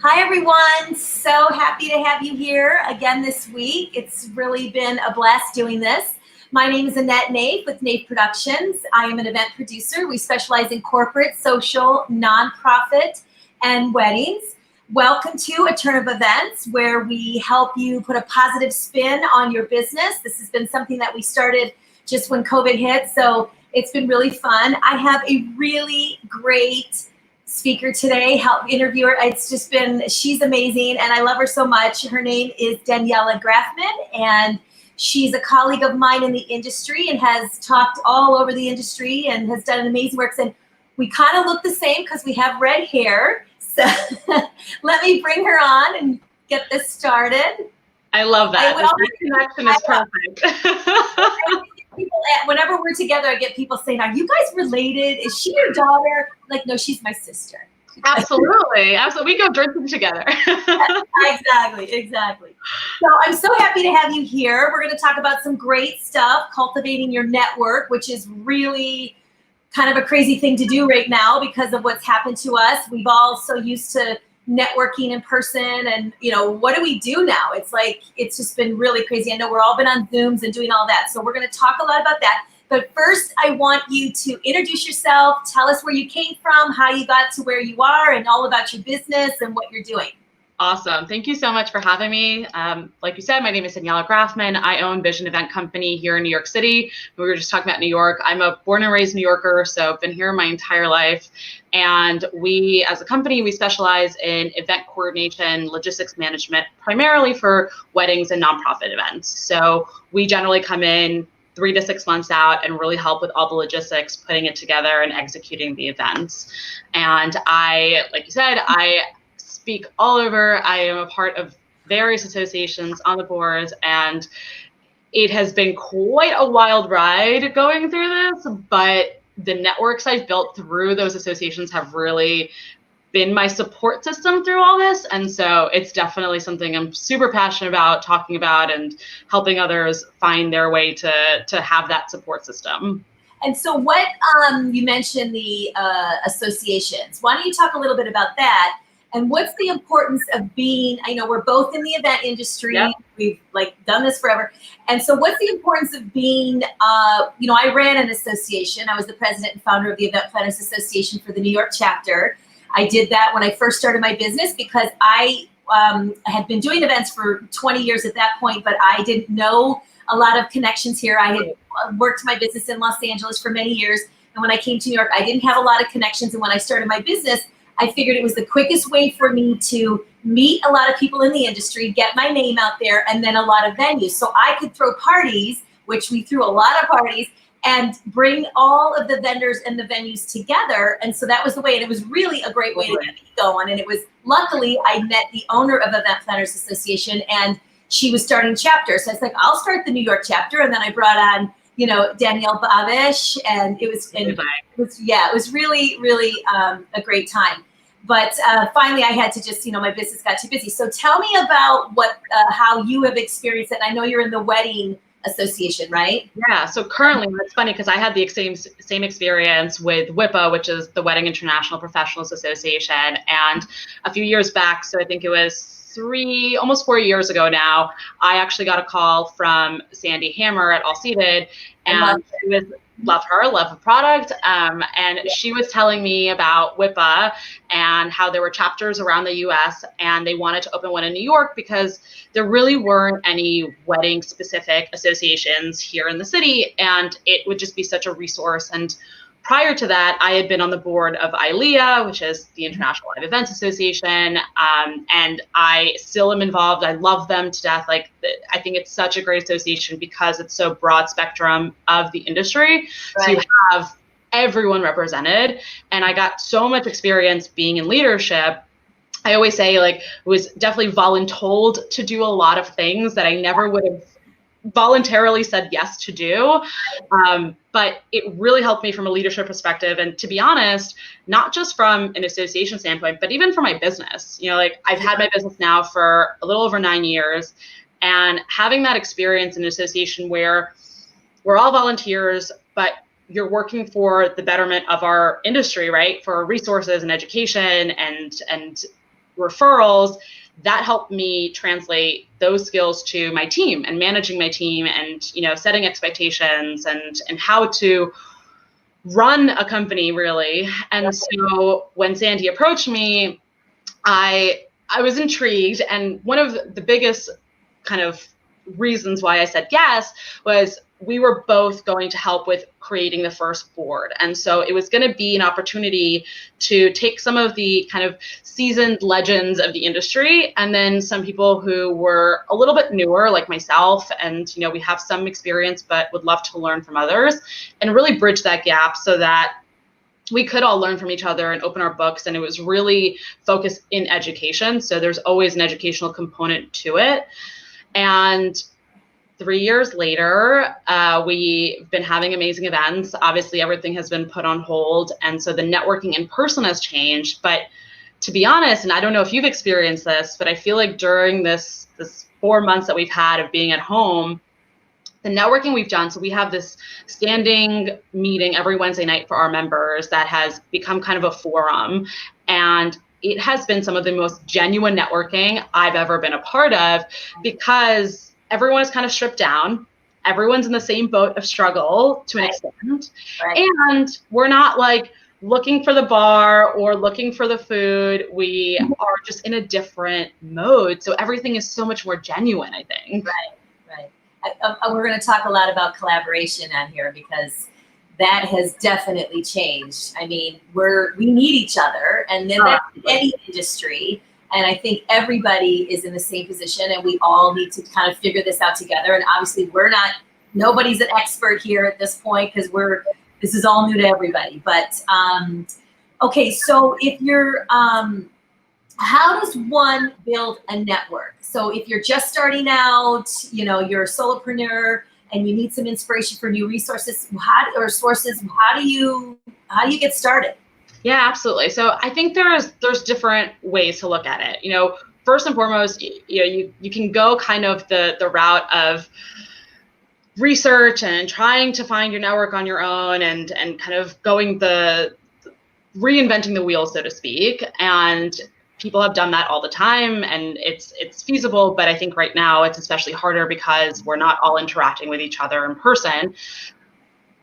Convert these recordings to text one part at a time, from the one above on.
Hi, everyone. So happy to have you here again this week. It's really been a blast doing this. My name is Naif with Naif Productions. I am an event producer. We specialize in corporate, social, nonprofit, and weddings. Welcome to A Turn of Events, where we help you put a positive spin on your business. This has been something that we started just when COVID hit, so it's been really fun. I have a really great speaker today, interviewer. It's just been, she's amazing and I love her so much. Her name is Daniela Grafman, and she's a colleague of mine in the industry and has talked all over the industry and has done amazing work. And we kind of look the same because we have red hair. So let me bring her on and get this started. I love that. The connection is perfect. Whenever we're together, I get people saying, "Are you guys related? Is she your daughter?" Like, no, she's my sister. Absolutely. We go drinking together. Exactly. So I'm so happy to have you here. We're going to talk about some great stuff, cultivating your network, which is really kind of a crazy thing to do right now because of what's happened to us. We've all so used to networking in person, and what do we do now? It's like, it's just been really crazy. I know we're all been on Zooms and doing all that, so we're going to talk a lot about that. But first, I want you to introduce yourself, tell us where you came from, how you got to where you are, and all about your business and what you're doing. Awesome. Thank you so much for having me. Like you said, my name is Daniela Grafman. I own Vision Event Company here in New York City. We were just talking about New York. I'm a born and raised New Yorker, so I've been here my entire life. And we, as a company, we specialize in event coordination, logistics management, primarily for weddings and nonprofit events. So we generally come in 3 to 6 months out and really help with all the logistics, putting it together and executing the events. And like you said, I speak all over. I am a part of various associations on the boards, and it has been quite a wild ride going through this, but the networks I've built through those associations have really been my support system through all this. And so it's definitely something I'm super passionate about talking about and helping others find their way to have that support system. And so what, you mentioned the associations. Why don't you talk a little bit about that? And what's the importance of being, I know we're both in the event industry. Yep. We've done this forever. And so what's the importance of being, I ran an association. I was the president and founder of the Event Planners Association for the New York chapter. I did that when I first started my business because I had been doing events for 20 years at that point, but I didn't know a lot of connections here. I had worked my business in Los Angeles for many years. And when I came to New York, I didn't have a lot of connections. And when I started my business, I figured it was the quickest way for me to meet a lot of people in the industry, get my name out there, and then a lot of venues. So I could throw parties, which we threw a lot of parties, and bring all of the vendors and the venues together. And so that was the way, and it was really a great way to get me going. And it was, luckily, I met the owner of Event Planners Association, and she was starting chapters. So I was like, I'll start the New York chapter. And then I brought on, Danielle Babish, and it was really, really a great time. But finally, I had to just, my business got too busy. So tell me about how you have experienced it. I know you're in the wedding association, right? Yeah. So currently, it's funny because I had the same experience with WIPA, which is the Wedding International Professionals Association, and a few years back. So I think it was almost 4 years ago now, I actually got a call from Sandy Hammer at All Seated, and she was, love the product. And she was telling me about WIPA and how there were chapters around the US and they wanted to open one in New York because there really weren't any wedding specific associations here in the city. And it would just be such a resource. And prior to that, I had been on the board of ILEA, which is the International Live Events Association, and I still am involved. I love them to death. I think it's such a great association because it's so broad spectrum of the industry. Right. So you have everyone represented, and I got so much experience being in leadership. I always say, was definitely voluntold to do a lot of things that I never would have voluntarily said yes to do. But it really helped me from a leadership perspective. And to be honest, not just from an association standpoint, but even for my business. I've had my business now for a little over 9 years, and having that experience in an association where we're all volunteers, but you're working for the betterment of our industry, right? For resources and education and referrals, that helped me translate those skills to my team and managing my team and, setting expectations and how to run a company really. And so when Sandy approached me, I was intrigued. And one of the biggest kind of reasons why I said yes was we were both going to help with creating the first board. And so it was going to be an opportunity to take some of the kind of seasoned legends of the industry and then some people who were a little bit newer like myself. And, we have some experience, but would love to learn from others and really bridge that gap so that we could all learn from each other and open our books. And it was really focused in education. So there's always an educational component to it. And 3 years later, we've been having amazing events. Obviously, everything has been put on hold. And so the networking in person has changed. But to be honest, and I don't know if you've experienced this, but I feel like during this 4 months that we've had of being at home, the networking we've done, so we have this standing meeting every Wednesday night for our members that has become kind of a forum. And it has been some of the most genuine networking I've ever been a part of because everyone is kind of stripped down. Everyone's in the same boat of struggle to an extent. Right. And we're not like looking for the bar or looking for the food. We are just in a different mode. So everything is so much more genuine, I think. Right. We're going to talk a lot about collaboration on here because that has definitely changed. I mean, we need each other, and then that's any industry. And I think everybody is in the same position, and we all need to kind of figure this out together. And obviously, nobody's an expert here at this point because this is all new to everybody. But okay, so if you're how does one build a network? So if you're just starting out, you're a solopreneur and you need some inspiration for new resources, how do you get started? Yeah, absolutely. So I think there's different ways to look at it. First and foremost, you can go kind of the route of research and trying to find your network on your own and kind of reinventing the wheel, so to speak. And people have done that all the time and it's feasible, but I think right now it's especially harder because we're not all interacting with each other in person.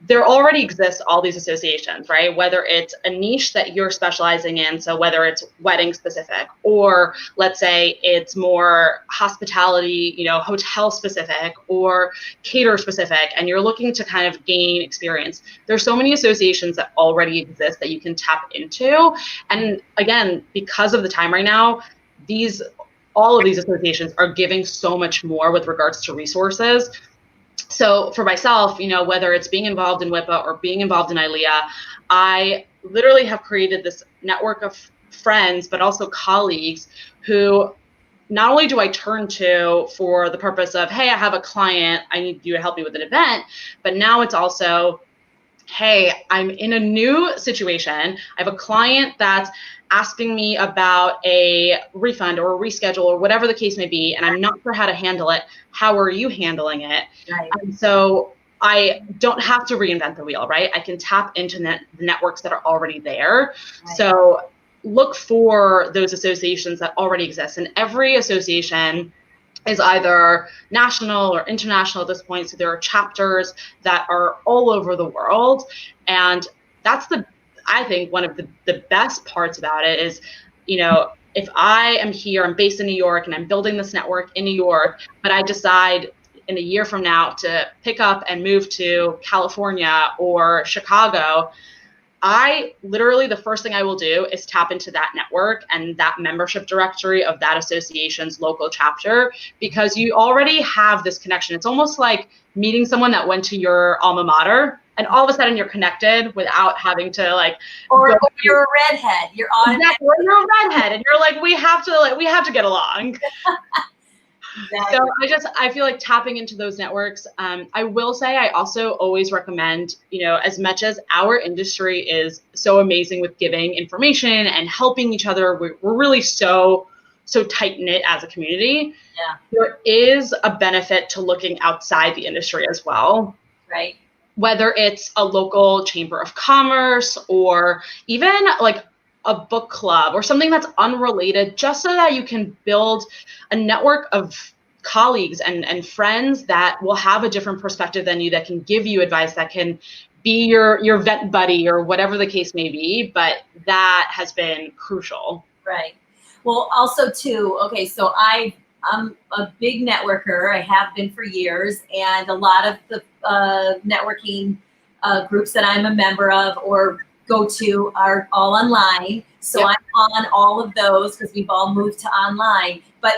There already exists all these associations, right? Whether it's a niche that you're specializing in, so whether it's wedding specific, or let's say it's more hospitality, hotel specific or cater specific, and you're looking to kind of gain experience. There's so many associations that already exist that you can tap into. And again, because of the time right now, all of these associations are giving so much more with regards to resources. So for myself, whether it's being involved in WIPA or being involved in ILEA, I literally have created this network of friends, but also colleagues who not only do I turn to for the purpose of, hey, I have a client, I need you to help me with an event, but now it's also, hey, I'm in a new situation. I have a client that's asking me about a refund or a reschedule or whatever the case may be, and I'm not sure how to handle it. How are you handling it? Right. And so I don't have to reinvent the wheel, right? I can tap into the networks that are already there. Right. So look for those associations that already exist. And every association is either national or international at this point. So there are chapters that are all over the world. And that's I think one of the best parts about it is, if I am here, I'm based in New York and I'm building this network in New York, but I decide in a year from now to pick up and move to California or Chicago, the first thing I will do is tap into that network and that membership directory of that association's local chapter, because you already have this connection. It's almost like meeting someone that went to your alma mater and all of a sudden you're connected without having to or you're a redhead. You're exactly, you're a redhead and you're like, we have to get along. Exactly. So I feel like tapping into those networks. I will say I also always recommend, as much as our industry is so amazing with giving information and helping each other, we're really so tight-knit as a community. Yeah. There is a benefit to looking outside the industry as well. Right. Whether it's a local chamber of commerce or even like a book club or something that's unrelated, just so that you can build a network of colleagues and friends that will have a different perspective than you, that can give you advice, that can be your vet buddy or whatever the case may be. But that has been crucial. Right. Well, also too, okay, so I'm a big networker. I have been for years, and a lot of the networking groups that I'm a member of or go to are all online. So Yep. I'm on all of those because we've all moved to online. But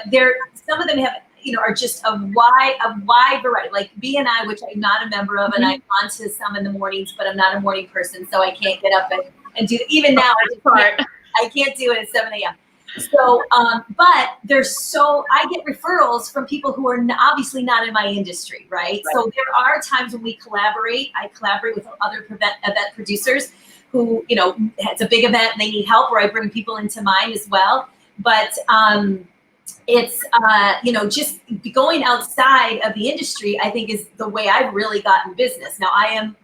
some of them have, are just a wide variety. Like BNI, which I'm not a member of, and I'm on to some in the mornings, but I'm not a morning person, so I can't get up and do. Even now, I can't do it at 7 a.m. So, but I get referrals from people who are obviously not in my industry, right? So there are times when we collaborate. I collaborate with other event producers who, it's a big event and they need help, or I bring people into mine as well. But it's, just going outside of the industry, I think, is the way I've really gotten business. Now I am,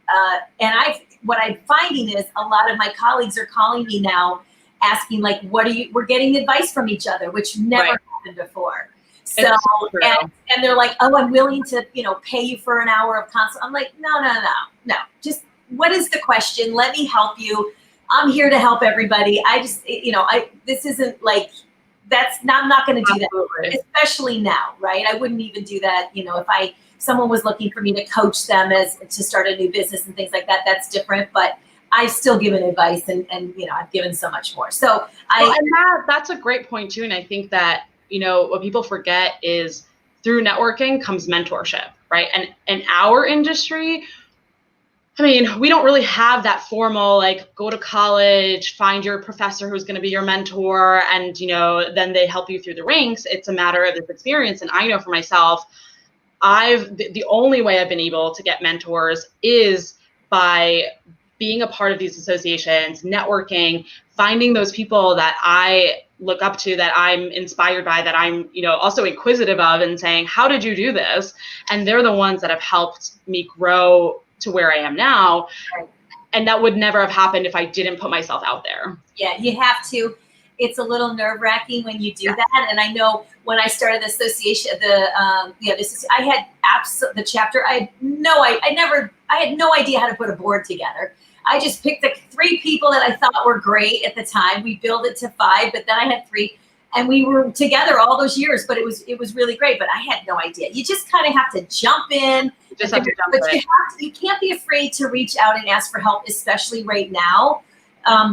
what I'm finding is a lot of my colleagues are calling me now asking, like, we're getting advice from each other, which never happened before. So, and they're like, oh, I'm willing to, pay you for an hour of consult. I'm like, no. Just, what is the question? Let me help you. I'm here to help everybody. I just, this isn't like, I'm not going to do that, especially now, right? I wouldn't even do that. If someone was looking for me to coach them to start a new business and things like that, that's different. But I've still given advice, and I've given so much more. So that's a great point too. And I think that, what people forget is through networking comes mentorship, right? And in our industry, I mean, we don't really have that formal, like, go to college, find your professor who's going to be your mentor, and, then they help you through the ranks. It's a matter of this experience. And I know for myself, the only way I've been able to get mentors is by being a part of these associations, networking, finding those people that I look up to, that I'm inspired by, that I'm, also inquisitive of, and saying, how did you do this? And they're the ones that have helped me grow to where I am now. Right. And that would never have happened if I didn't put myself out there. Yeah, you have to. It's a little nerve-wracking when you do that. And I know when I started the association, I had the chapter. I had no idea how to put a board together. I just picked the 3 people that I thought were great at the time. We built it to 5, but then I had 3, and we were together all those years. But it was really great. But I had no idea. You just kind of have to jump in. You can't be afraid to reach out and ask for help, especially right now.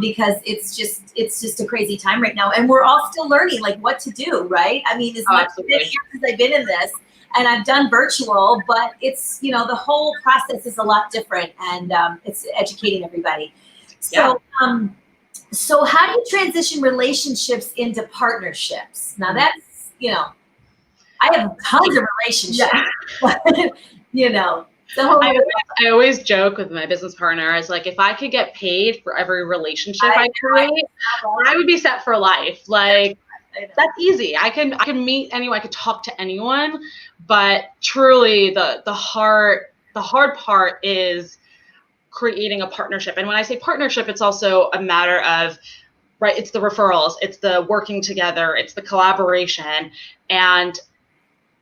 Because it's just a crazy time right now, and we're all still learning, like, what to do, right? I mean, as much as many years as I've been in this, and I've done virtual, but it's, the whole process is a lot different, and it's educating everybody. So, so how do you transition relationships into partnerships? Now that's, I have tons of relationships, but, I always joke with my business partner, is like, if I could get paid for every relationship I create, I would be set for life. Like, that's easy. I can meet anyone, I could talk to anyone, but truly the hard part is creating a partnership. And when I say partnership, it's also a matter of, right, it's the referrals, it's the working together, it's the collaboration. And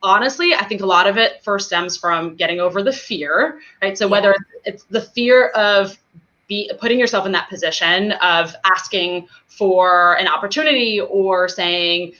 honestly, I think a lot of it first stems from getting over the fear, right? So whether it's the fear of putting yourself in that position of asking for an opportunity, or saying,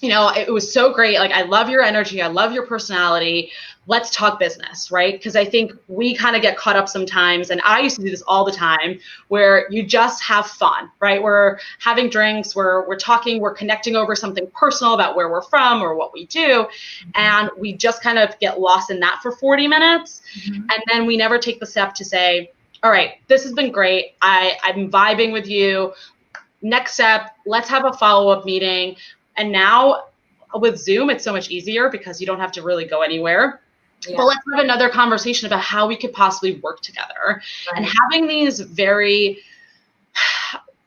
it was so great. Like, I love your energy. I love your personality. Let's talk business, right? Because I think we kind of get caught up sometimes, and I used to do this all the time, where you just have fun, right? We're having drinks, we're talking, we're connecting over something personal about where we're from or what we do, and we just kind of get lost in that for 40 minutes. And then we never take the step to say, all right, this has been great. I'm vibing with you. Next step, let's have a follow-up meeting. And now with Zoom, it's so much easier because you don't have to really go anywhere. But let's have another conversation about how we could possibly work together. And having these very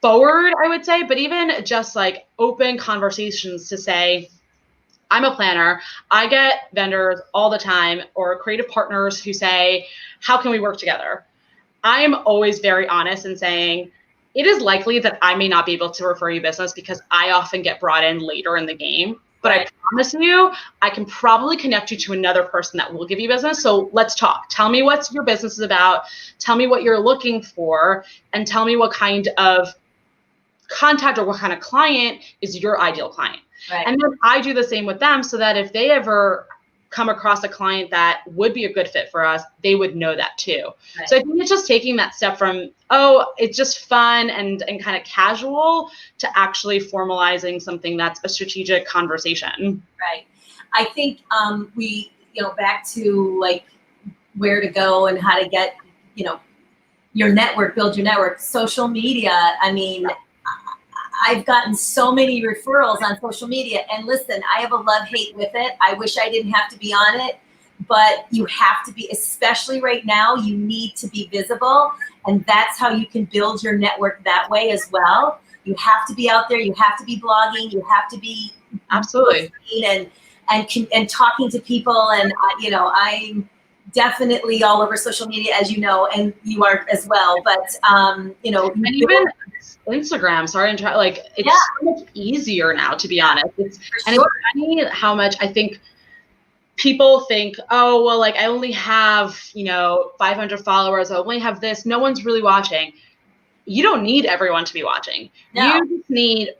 forward, I would say, but even just like open conversations to say, I'm a planner. I get vendors all the time, or creative partners who say, how can we work together? I'm always very honest in saying, it is likely that I may not be able to refer you business because I often get brought in later in the game. But I promise you, I can probably connect you to another person that will give you business. So let's talk. Tell me what your business is about. Tell me what you're looking for, and tell me what kind of contact or what kind of client is your ideal client. Right. And then I do the same with them, so that if they ever come across a client that would be a good fit for us, they would know that too. Right. So I think it's just taking that step from, oh, it's just fun and kind of casual, to actually formalizing something that's a strategic conversation. Right. I think we, back to like where to go and how to get, your network, build your network, social media. I mean, I've gotten so many referrals on social media, and listen, I have a love-hate with it. I wish I didn't have to be on it, but you have to be, especially right now, you need to be visible, and that's how you can build your network that way as well. You have to be out there, you have to be blogging, you have to be absolutely and talking to people, and I'm definitely all over social media, as you know, and you are as well, but and even Instagram, it's so much easier now, to be honest. It's funny how much I think people think, oh, well, like I only have, 500 followers. I only have this. No one's really watching. You don't need everyone to be watching. No. You just need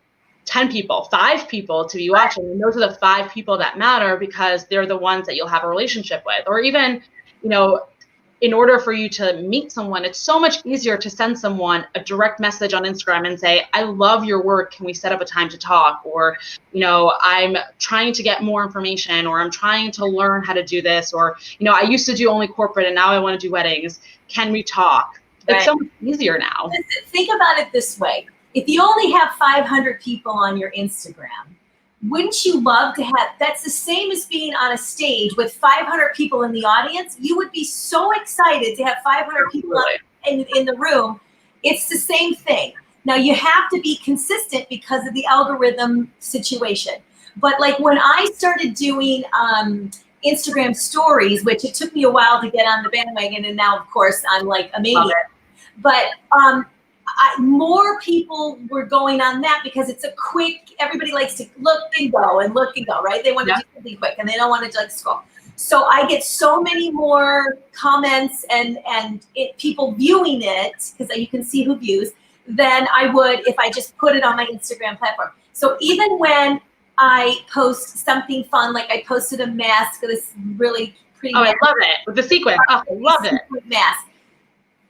10 people, 5 people to be watching. And those are the 5 people that matter, because they're the ones that you'll have a relationship with. Or even, in order for you to meet someone, it's so much easier to send someone a direct message on Instagram and say, I love your work. Can we set up a time to talk? Or, I'm trying to get more information, or I'm trying to learn how to do this. Or, I used to do only corporate and now I want to do weddings. Can we talk? It's so much easier now. Listen, think about it this way. If you only have 500 people on your Instagram, wouldn't you love to have, that's the same as being on a stage with 500 people in the audience. You would be so excited to have 500 people in the room. It's the same thing. Now you have to be consistent because of the algorithm situation. But like when I started doing Instagram stories, which it took me a while to get on the bandwagon, and now of course I'm like a maniac. But more people were going on that because it's a quick, everybody likes to look and go, right? They want to do something quick and they don't want to like scroll. So I get so many more comments and people viewing it, because you can see who views, than I would if I just put it on my Instagram platform. So even when I post something fun, like I posted a mask, this really pretty mask. I love it, with the sequin. Oh, I love it. Mask.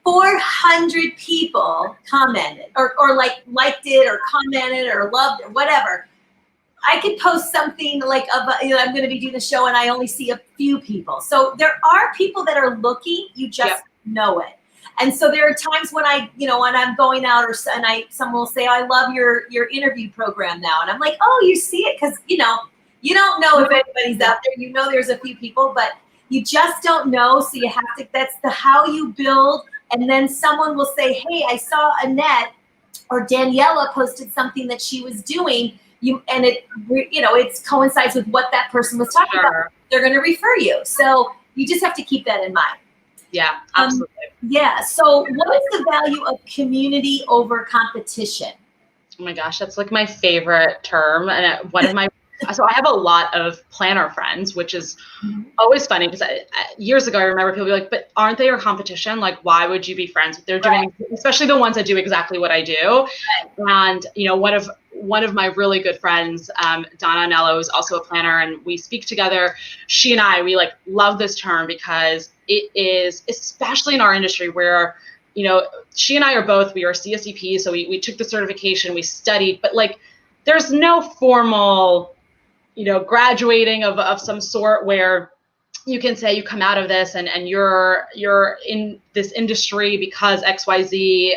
400 people commented or liked it or commented or loved it, whatever. I could post something like I'm going to be doing the show and I only see a few people. So there are people that are looking, you just know it. And so there are times when when I'm going out someone will say, I love your interview program now. And I'm like, oh, you see it? Because, you don't know if anybody's out there. There's a few people, but you just don't know. So you have to, that's how you build. And then someone will say, hey, I saw Annette or Daniela posted something that she was doing. And it coincides with what that person was talking about. They're going to refer you. So you just have to keep that in mind. Yeah, absolutely. So what is the value of community over competition? Oh my gosh, that's like my favorite term. And one of my so I have a lot of planner friends, which is always funny because years ago I remember people be like, but aren't they your competition? Like, why would you be friends with? They're doing, especially the ones that do exactly what I do. And one of my really good friends, Donna Nello, is also a planner, and we speak together. She and I, we like love this term because it is, especially in our industry where, she and I are both, we are CSEP, so we took the certification, we studied, but like there's no formal graduating of some sort where you can say you come out of this and you're in this industry because XYZ,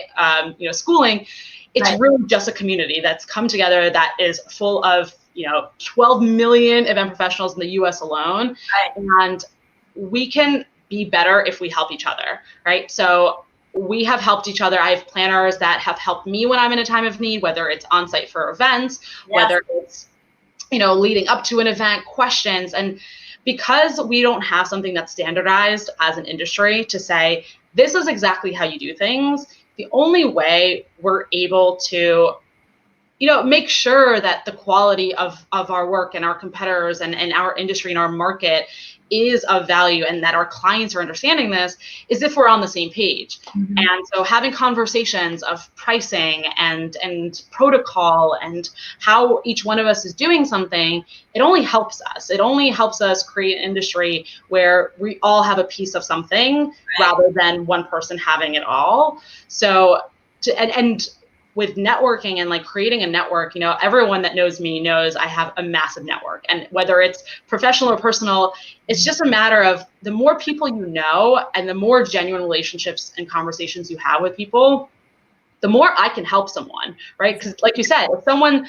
schooling. It's really just a community that's come together that is full of, 12 million event professionals in the US alone. And we can be better if we help each other, right? So we have helped each other. I have planners that have helped me when I'm in a time of need, whether it's on site for events, whether it's leading up to an event, questions. And because we don't have something that's standardized as an industry to say, this is exactly how you do things, the only way we're able to, you know, make sure that the quality of our work and our competitors and our industry and our market is of value, and that our clients are understanding this, is if we're on the same page. Mm-hmm. And so having conversations of pricing and protocol and how each one of us is doing something, it only helps us. It only helps us create an industry where we all have a piece of something, rather than one person having it all. So and with networking and like creating a network, you know, everyone that knows me knows I have a massive network, and whether it's professional or personal, it's just a matter of the more people you know and the more genuine relationships and conversations you have with people, the more I can help someone, right? Because like you said, if someone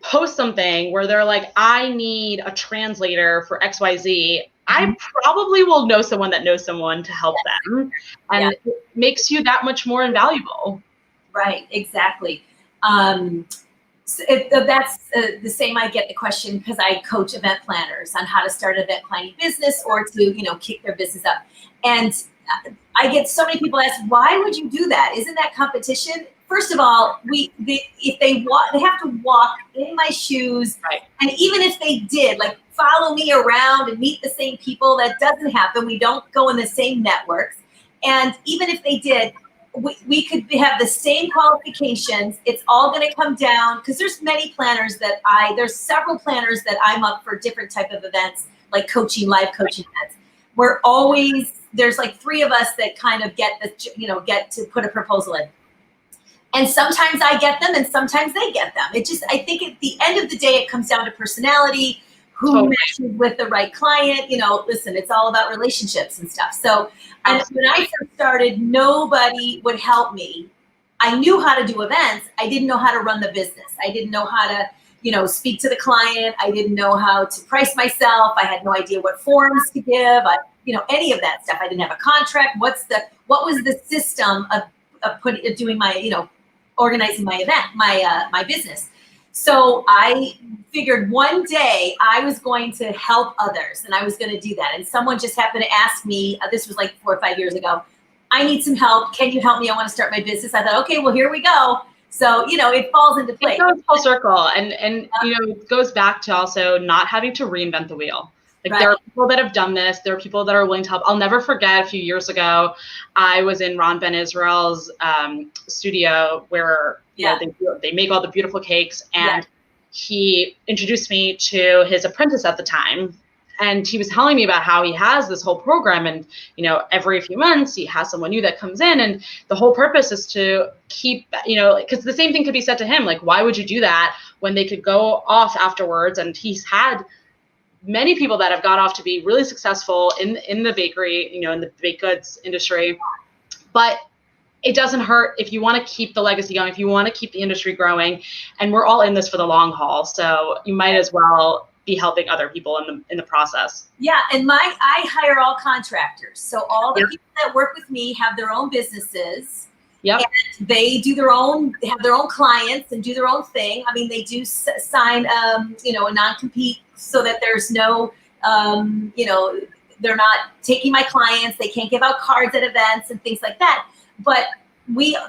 posts something where they're like, I need a translator for XYZ, I probably will know someone that knows someone to help them. And it makes you that much more invaluable. Right, exactly. So that's the same. I get the question because I coach event planners on how to start an event planning business or to, you know, kick their business up. And I get so many people ask, why would you do that? Isn't that competition? First of all, if they walk, they have to walk in my shoes. Right. And even if they did, like, follow me around and meet the same people, that doesn't happen. We don't go in the same networks. And even if they did, we could have the same qualifications. It's all going to come down, because there's many planners that there's several planners that I'm up for different type of events, like coaching, live coaching events. There's like 3 of us that kind of get to put a proposal in. And sometimes I get them and sometimes they get them. I think at the end of the day, it comes down to personality, who matches with the right client. You know, listen, it's all about relationships and stuff. So and when I first started, nobody would help me. I knew how to do events. I didn't know how to run the business. I didn't know how to, you know, speak to the client. I didn't know how to price myself. I had no idea what forms to give. Any of that stuff. I didn't have a contract. What was the system of doing my, you know, organizing my event, my business. So I figured one day I was going to help others, and I was going to do that. And someone just happened to ask me, this was like 4 or 5 years ago, I need some help. Can you help me? I want to start my business. I thought, okay, well, here we go. So, you know, it falls into place. It goes full circle. And you know, it goes back to also not having to reinvent the wheel. Like, there are people that have done this. There are people that are willing to help. I'll never forget, a few years ago, I was in Ron Ben Israel's studio where they make all the beautiful cakes. And he introduced me to his apprentice at the time. And he was telling me about how he has this whole program, and, you know, every few months he has someone new that comes in, and the whole purpose is to keep, you know, because the same thing could be said to him, like, why would you do that when they could go off afterwards? And he's had many people that have gone off to be really successful in the bakery, you know, in the baked goods industry. But it doesn't hurt if you want to keep the legacy going, if you want to keep the industry growing, and we're all in this for the long haul. So you might as well be helping other people in the process. Yeah, and I hire all contractors. So all the people that work with me have their own businesses. Yep. And they have their own clients and do their own thing. I mean, they do sign, you know, a non-compete so that there's no, you know, they're not taking my clients. They can't give out cards at events and things like that. But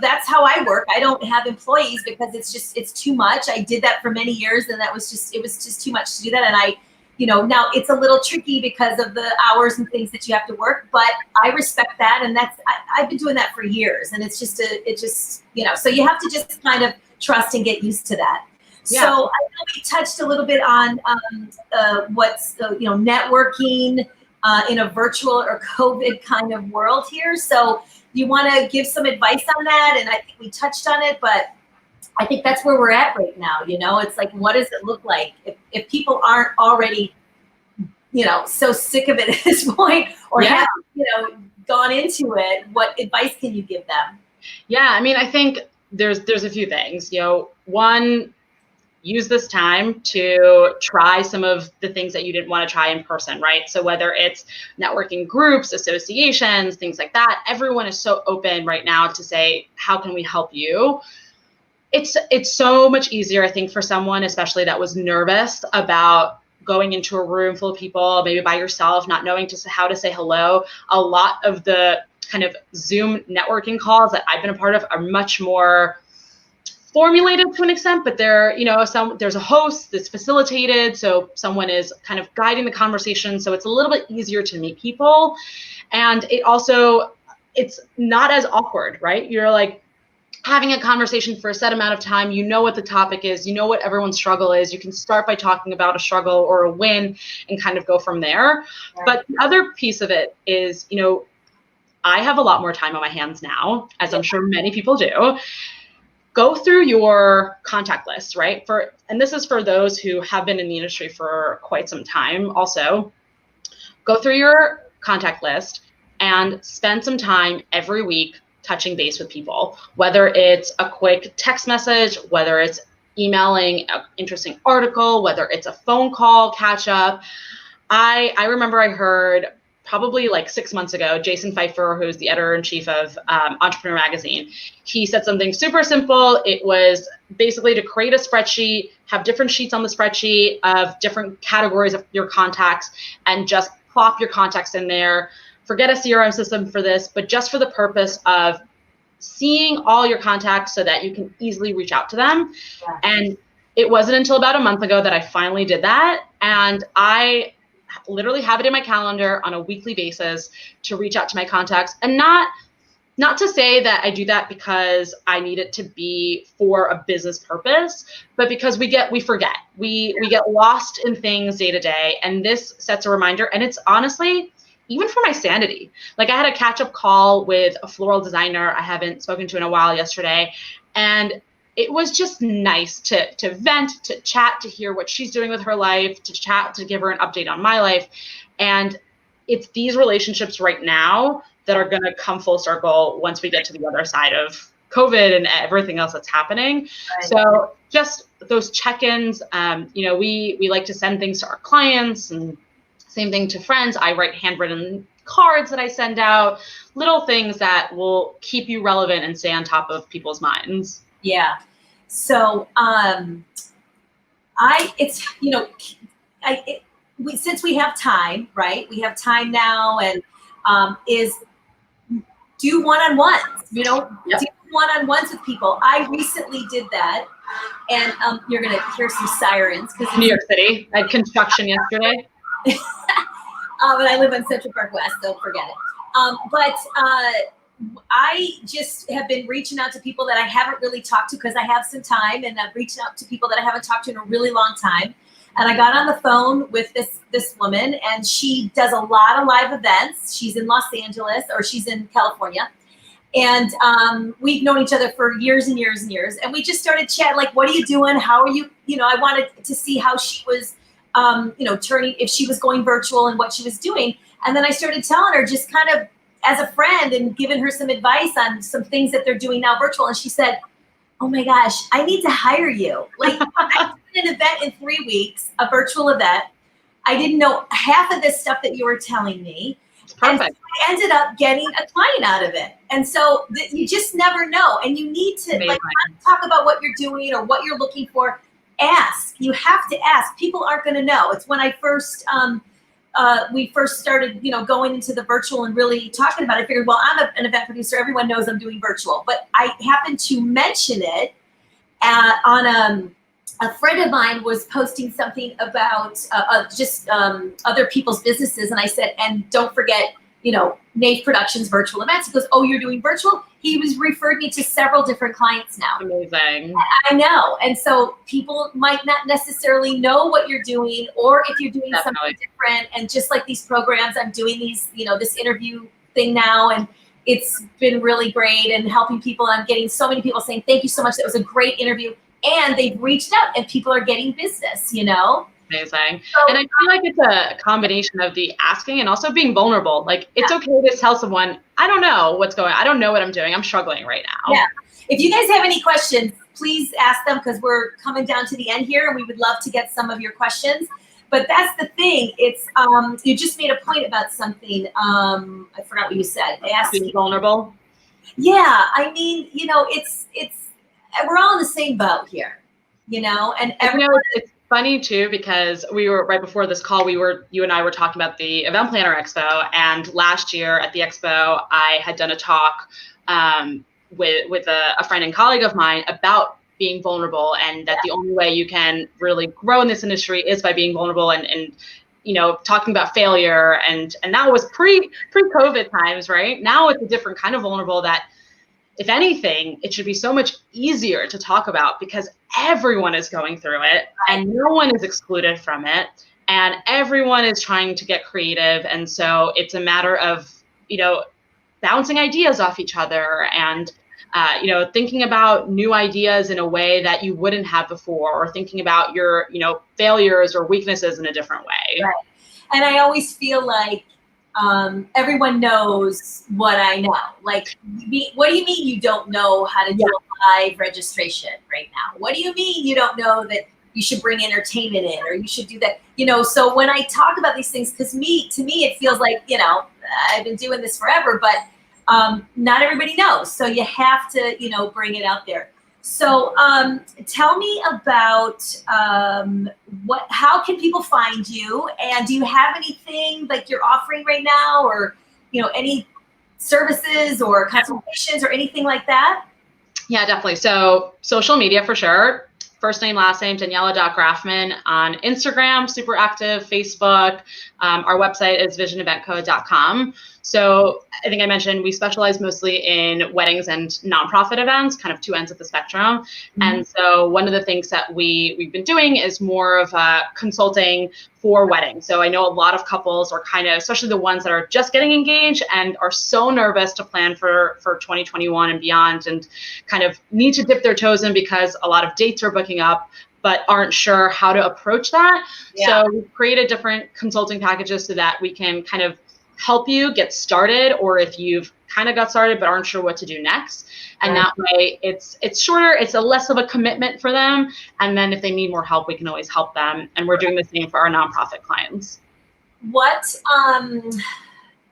that's how I work. I don't have employees because it's too much. I did that for many years, and it was just too much to do that. And you know, now it's a little tricky because of the hours and things that you have to work, but I respect that. And I've been doing that for years, and it's just, you know, so you have to just kind of trust and get used to that. Yeah. So I know we touched a little bit on what's, you know, networking in a virtual or COVID kind of world here. So you want to give some advice on that? And I think we touched on it, but I think that's where we're at right now. You know, it's like, what does it look like if people aren't already, you know, so sick of it at this point, or have, you know, gone into it? What advice can you give them? Yeah, I mean, I think there's a few things. You know, one, use this time to try some of the things that you didn't want to try in person, right? So whether it's networking groups, associations, things like that, everyone is so open right now to say, how can we help you? It's so much easier, I think, for someone, especially that was nervous about going into a room full of people, maybe by yourself, not knowing how to say hello. A lot of the kind of Zoom networking calls that I've been a part of are much more formulated to an extent, but there's a host that's facilitated, so someone is kind of guiding the conversation, so it's a little bit easier to meet people, and it's not as awkward, right? You're like having a conversation for a set amount of time. You know what the topic is, you know what everyone's struggle is. You can start by talking about a struggle or a win and kind of go from there. Right. But the other piece of it is, I have a lot more time on my hands now, as I'm sure many people do. Go through your contact list, right? And this is for those who have been in the industry for quite some time also. Go through your contact list and spend some time every week touching base with people, whether it's a quick text message, whether it's emailing an interesting article, whether it's a phone call catch up. I remember I heard probably like 6 months ago, Jason Pfeiffer, who's the editor-in-chief of Entrepreneur Magazine, he said something super simple. It was basically to create a spreadsheet, have different sheets on the spreadsheet of different categories of your contacts, and just plop your contacts in there. Forget a CRM system for this, but just for the purpose of seeing all your contacts so that you can easily reach out to them. Yeah. And it wasn't until about a month ago that I finally did that. And I literally have it in my calendar on a weekly basis to reach out to my contacts, and not to say that I do that because I need it to be for a business purpose, but because we forget, we get lost in things day to day. And this sets a reminder, and it's honestly, even for my sanity. Like I had a catch-up call with a floral designer I haven't spoken to in a while yesterday, and it was just nice to vent, to chat, to hear what she's doing with her life, to chat, to give her an update on my life. And it's these relationships right now that are going to come full circle once we get to the other side of COVID and everything else that's happening. Right. So just those check-ins, we like to send things to our clients, and same thing to friends. I write handwritten cards that I send out, little things that will keep you relevant and stay on top of people's minds. Yeah. So, since we have time, right? We have time now, and do one-on-ones, Yep. Do one-on-ones with people. I recently did that, and you're going to hear some sirens. New York City. I had construction yesterday. And I live on Central Park West, so forget it. I just have been reaching out to people that I haven't really talked to because I have some time, and I've reached out to people that I haven't talked to in a really long time. And I got on the phone with this woman, and she does a lot of live events. She's in Los Angeles, or she's in California. And we've known each other for years and years and years. And we just started chatting, like, what are you doing? How are you? I wanted to see how she was, if she was going virtual and what she was doing. And then I started telling her, just kind of as a friend, and giving her some advice on some things that they're doing now virtual. And she said, oh my gosh, I need to hire you. Like, I did an event in 3 weeks, a virtual event. I didn't know half of this stuff that you were telling me. Perfect. And so I ended up getting a client out of it. And so you just never know. And you need to not talk about what you're doing or what you're looking for. Ask. You have to ask. People aren't going to know. It's when I first, we first started, going into the virtual and really talking about it. I figured, well, I'm an event producer. Everyone knows I'm doing virtual. But I happened to mention it on a friend of mine was posting something about other people's businesses. And I said, and don't forget, Naif Productions virtual events. He goes, oh, you're doing virtual? He was referred me to several different clients now. Amazing. I know. And so people might not necessarily know what you're doing, or if you're doing something different. And just like these programs, I'm doing these, this interview thing now, and it's been really great and helping people. I'm getting so many people saying, thank you so much. That was a great interview. And they've reached out, and people are getting business, Amazing. So, and I feel like it's a combination of the asking and also being vulnerable. Like, it's okay to tell someone, I don't know what's going on. I don't know what I'm doing. I'm struggling right now. Yeah. If you guys have any questions, please ask them, because we're coming down to the end here, and we would love to get some of your questions. But that's the thing. It's you just made a point about something. I forgot what you said. I asked being vulnerable. Yeah. I mean, it's we're all in the same boat here, and everyone. funny too, because we were right before this call, you and I were talking about the Event Planner Expo, and last year at the expo, I had done a talk with a friend and colleague of mine about being vulnerable, and that the only way you can really grow in this industry is by being vulnerable, and talking about failure, and that was pre-COVID times, right? Now it's a different kind of vulnerable that, if anything, it should be so much easier to talk about because everyone is going through it and no one is excluded from it, and everyone is trying to get creative. And so it's a matter of, bouncing ideas off each other, and thinking about new ideas in a way that you wouldn't have before, or thinking about your, failures or weaknesses in a different way. Right. And I always feel like everyone knows what I know. Like, what do you mean you don't know how to do a live registration right now? What do you mean you don't know that you should bring entertainment in, or you should do that? So when I talk about these things, because to me, it feels like, I've been doing this forever, but not everybody knows. So you have to, bring it out there. So tell me about how can people find you, and do you have anything like you're offering right now, or any services or consultations or anything like that? Yeah, definitely. So social media for sure. First name, last name, Daniela.Grafman on Instagram, super active, Facebook. Our website is visioneventco.com. So I think I mentioned we specialize mostly in weddings and nonprofit events, kind of two ends of the spectrum. Mm-hmm. And so one of the things that we've been doing is more of consulting for weddings. So I know a lot of couples are kind of, especially the ones that are just getting engaged and are so nervous to plan for 2021 and beyond, and kind of need to dip their toes in because a lot of dates are booking up, but aren't sure how to approach that. Yeah. So we've created different consulting packages so that we can kind of help you get started, or if you've kind of got started but aren't sure what to do next. And that way it's shorter, it's a less of a commitment for them. And then if they need more help, we can always help them. And we're doing the same for our nonprofit clients.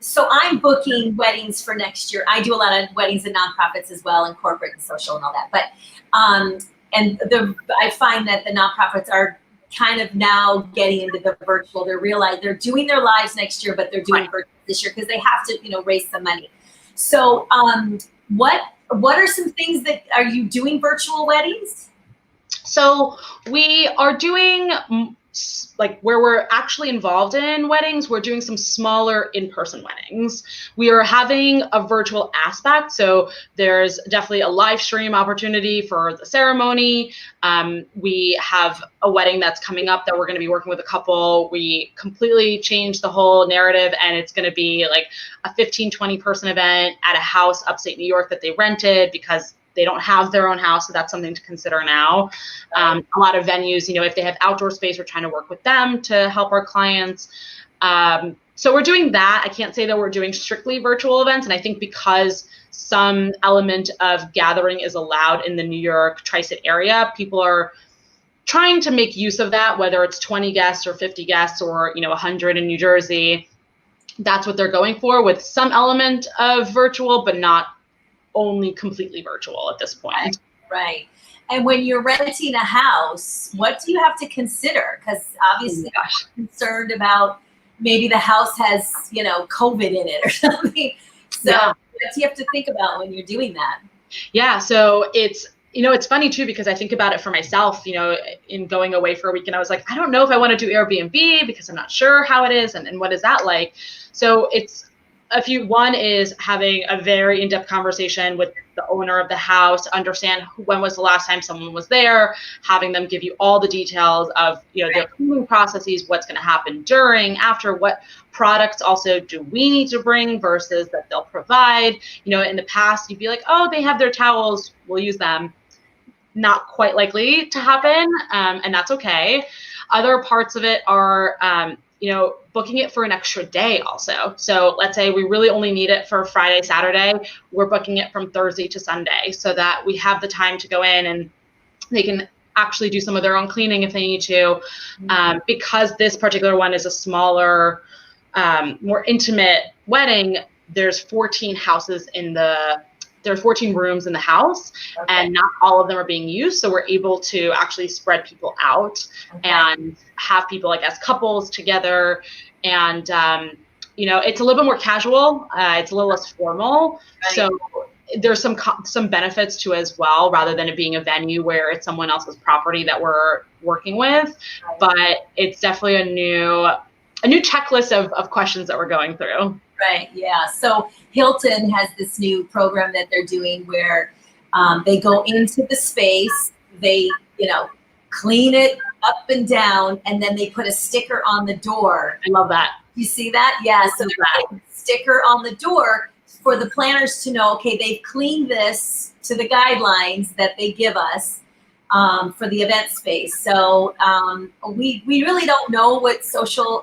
So I'm booking weddings for next year. I do a lot of weddings and nonprofits as well, and corporate and social and all that. But I find that the nonprofits are kind of now getting into the virtual. They're doing their lives next year, but they're doing virtual this year because they have to, raise some money. So what are some things that, are you doing virtual weddings? So we are doing, like, where we're actually involved in weddings, we're doing some smaller in-person weddings. We are having a virtual aspect. So there's definitely a live stream opportunity for the ceremony. We have a wedding that's coming up that we're going to be working with a couple. We completely changed the whole narrative, and it's going to be like a 15-20 person event at a house upstate New York that they rented because they don't have their own house, so that's something to consider now. A lot of venues, if they have outdoor space, we're trying to work with them to help our clients. So we're doing that. I can't say that we're doing strictly virtual events, and I think because some element of gathering is allowed in the New York tri-state area, people are trying to make use of that, whether it's 20 guests or 50 guests or 100 in New Jersey. That's what they're going for, with some element of virtual, but not only completely virtual at this point. Right. And when you're renting a house, what do you have to consider? Because obviously I'm concerned about maybe the house has, COVID in it or something. So what do you have to think about when you're doing that? Yeah. So it's funny too, because I think about it for myself, in going away for a weekend, I was like, I don't know if I want to do Airbnb because I'm not sure how it is and what is that like. So it's one is having a very in-depth conversation with the owner of the house to understand when was the last time someone was there, having them give you all the details of, their cleaning processes, what's going to happen during, after, what products also do we need to bring versus that they'll provide. In the past, you'd be like, oh, they have their towels, we'll use them. Not quite likely to happen, and that's okay. Other parts of it are, booking it for an extra day also. So let's say we really only need it for Friday, Saturday. We're booking it from Thursday to Sunday so that we have the time to go in and they can actually do some of their own cleaning if they need to. Because this particular one is a smaller, more intimate wedding, there's 14 houses in the there are 14 rooms in the house, and not all of them are being used. So we're able to actually spread people out and have people like as couples together. And, it's a little bit more casual. It's a little less formal. So there's some benefits to as well, rather than it being a venue where it's someone else's property that we're working with. But it's definitely a new checklist of questions that we're going through. Right. Yeah. So Hilton has this new program that they're doing where they go into the space, they, clean it up and down, and then they put a sticker on the door. I love that. You see that? Yeah. So they're putting a sticker on the door for the planners to know, okay, they've cleaned this to the guidelines that they give us for the event space. So we really don't know what social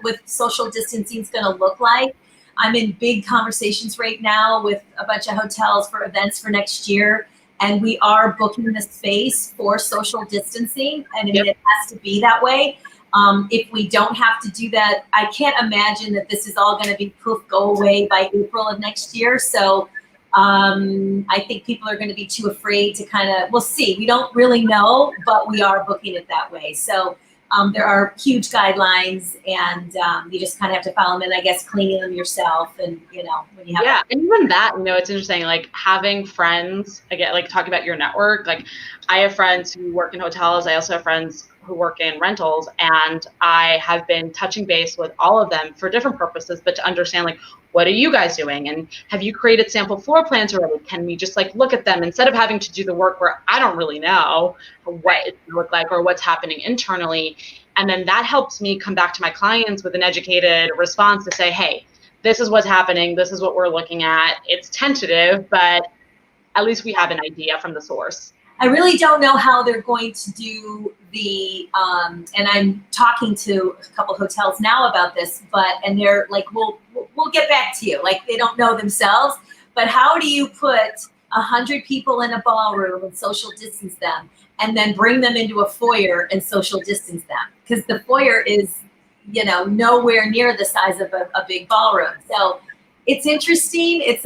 distancing is going to look like. I'm in big conversations right now with a bunch of hotels for events for next year, and we are booking the space for social distancing, and it has to be that way. If we don't have to do that, I can't imagine that this is all going to be poof, go away by April of next year. So I think people are going to be too afraid to we'll see. We don't really know, but we are booking it that way. So there are huge guidelines, and you just kind of have to follow them, and I guess cleaning them yourself, and when you have and even that, it's interesting, like having friends, again, like talking about your network. Like I have friends who work in hotels. I also have friends who work in rentals, and I have been touching base with all of them for different purposes, but to understand, like, what are you guys doing? And have you created sample floor plans already? Can we just look at them instead of having to do the work where I don't really know what it look like or what's happening internally? And then that helps me come back to my clients with an educated response to say, hey, this is what's happening. This is what we're looking at. It's tentative, but at least we have an idea from the source. I really don't know how they're going to do the, and I'm talking to a couple hotels now about this, and they're like, we'll get back to you. Like, they don't know themselves, but how do you put 100 people in a ballroom and social distance them, and then bring them into a foyer and social distance them? Because the foyer is, nowhere near the size of a big ballroom. So it's interesting. It's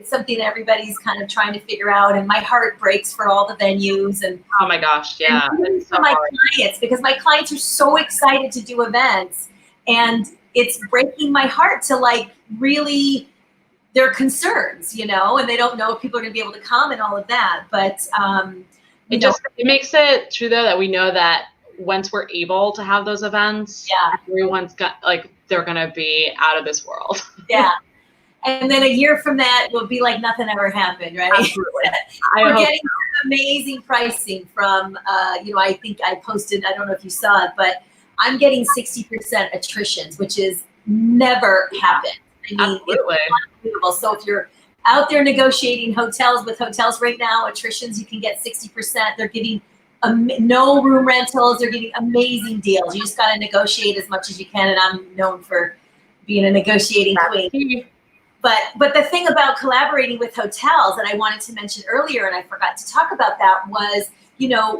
something that everybody's kind of trying to figure out, and my heart breaks for all the venues. And oh my gosh, yeah, and for my clients, because my clients are so excited to do events, and it's breaking my heart to really their concerns, and they don't know if people are going to be able to come and all of that. But it makes it true though that we know that once we're able to have those events, everyone's got they're going to be out of this world. Yeah. And then a year from that will be like nothing ever happened, right? Absolutely. We're getting some amazing pricing from, I think I posted, I don't know if you saw it, but I'm getting 60% attritions, which is never happened. I mean, absolutely. It's unbelievable. So if you're out there negotiating with hotels right now, attritions, you can get 60%. They're giving no room rentals. They're getting amazing deals. You just got to negotiate as much as you can. And I'm known for being a negotiating queen. But the thing about collaborating with hotels that I wanted to mention earlier, and I forgot to talk about that, was,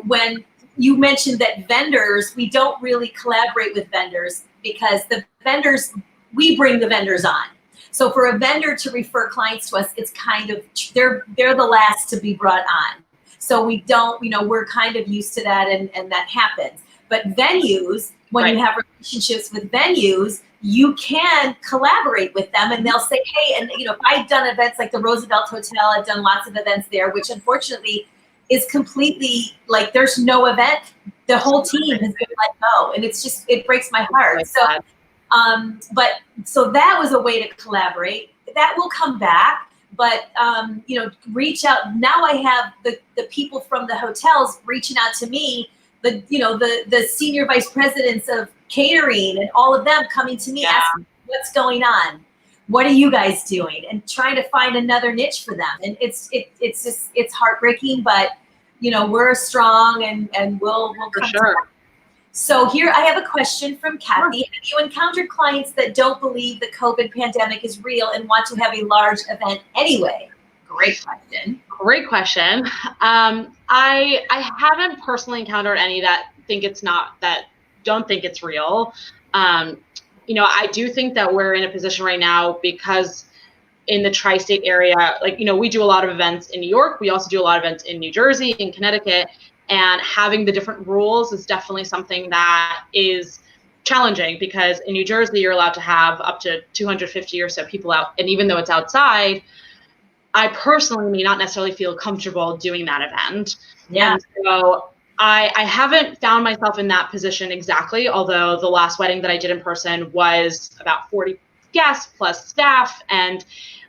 when you mentioned that vendors, we don't really collaborate with vendors, because the vendors, we bring the vendors on. So for a vendor to refer clients to us, it's kind of, they're the last to be brought on. So we don't, we're kind of used to that, and that happens. But venues, when you have relationships with venues, you can collaborate with them, and they'll say, hey, and if I've done events like the Roosevelt Hotel, I've done lots of events there, which unfortunately is completely there's no event. The whole team has been let go, and it breaks my heart. So that was a way to collaborate. That will come back, but reach out. Now I have the people from the hotels reaching out to me, the senior vice presidents of catering and all of them coming to me asking what's going on, what are you guys doing, and trying to find another niche for them. And it's heartbreaking, but we're strong, and we'll for come sure. together. So here I have a question from Kathy. Have you encountered clients that don't believe the COVID pandemic is real and want to have a large event anyway? Great question. Great question. I haven't personally encountered any that don't think it's real. I do think that we're in a position right now because, in the tri-state area, like, we do a lot of events in New York. We also do a lot of events in New Jersey, in Connecticut, and having the different rules is definitely something that is challenging, because in New Jersey, you're allowed to have up to 250 or so people out. And even though it's outside, I personally may not necessarily feel comfortable doing that event. Yeah. And so I haven't found myself in that position exactly, although the last wedding that I did in person was about 40 guests plus staff. And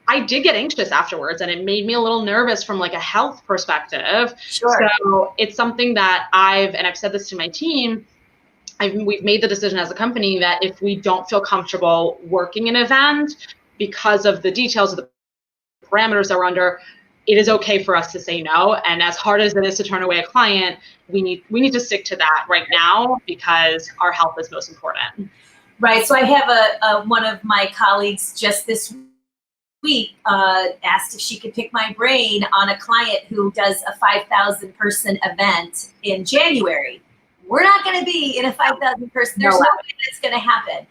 I did get anxious afterwards, and it made me a little nervous from like a health perspective. Sure. So it's something that I've said this to my team, we've made the decision as a company that if we don't feel comfortable working an event because of the details of the parameters that we're under, it is okay for us to say no. And as hard as it is to turn away a client, we need to stick to that right now, because our health is most important. Right. So I have one of my colleagues just this week asked if she could pick my brain on a client who does a 5,000 person event in January. We're not going to be in a 5,000 person. There's no way that's going to happen.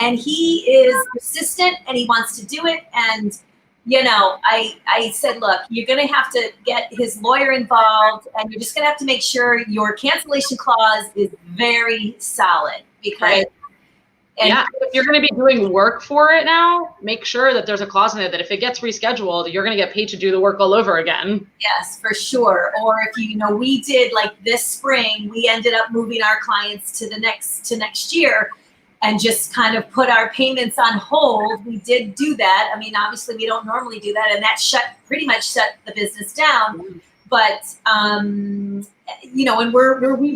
And he is persistent and he wants to do it. And, I said, look, you're going to have to get his lawyer involved, and you're just going to have to make sure your cancellation clause is very solid, because right. And if you're going to be doing work for it now, make sure that there's a clause in there that if it gets rescheduled, you're going to get paid to do the work all over again. Yes, for sure. Or if we did like this spring, we ended up moving our clients to next year and just kind of put our payments on hold. We did do that. I mean, obviously we don't normally do that, and that pretty much shut the business down. Mm-hmm. But and we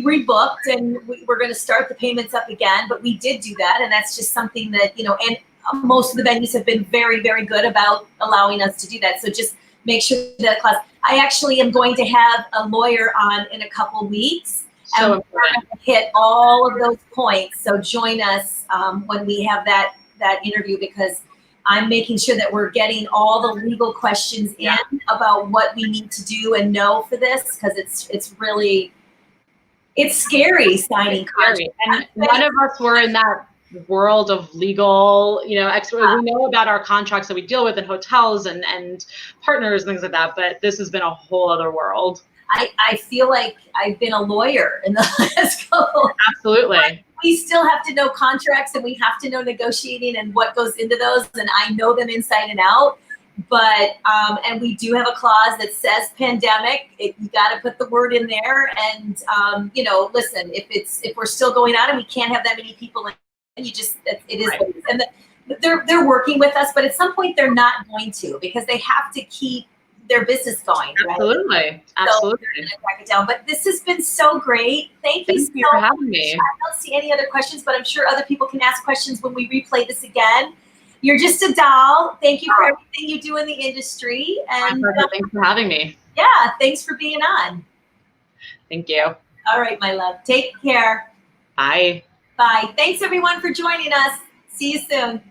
rebooked, and we're going to start the payments up again. But we did do that, and that's just something that and most of the venues have been very, very good about allowing us to do that. So just make sure that clause. I actually am going to have a lawyer on in a couple weeks, and we're going to hit all of those points. So join us when we have that interview, because I'm making sure that we're getting all the legal questions in about what we need to do and know for this, because it's scary signing contracts. And none of us were in that world of legal, expert. We know about our contracts that we deal with in hotels and partners and things like that, but this has been a whole other world. I feel like I've been a lawyer in the last couple. Absolutely. But we still have to know contracts, and we have to know negotiating and what goes into those, and I know them inside and out. But and we do have a clause that says pandemic. You got to put the word in there, and listen, if we're still going out and we can't have that many people in, it is. Right. And they're working with us, but at some point they're not going to, because they have to keep their business going. Absolutely. Right? Absolutely. So we're gonna track it down. But this has been so great. Thank you so for having me. I don't see any other questions, but I'm sure other people can ask questions when we replay this again. You're just a doll. Thank you for everything you do in the industry. And thanks for having me. Yeah, thanks for being on. Thank you. All right, my love. Take care. Bye. Bye. Thanks everyone for joining us. See you soon.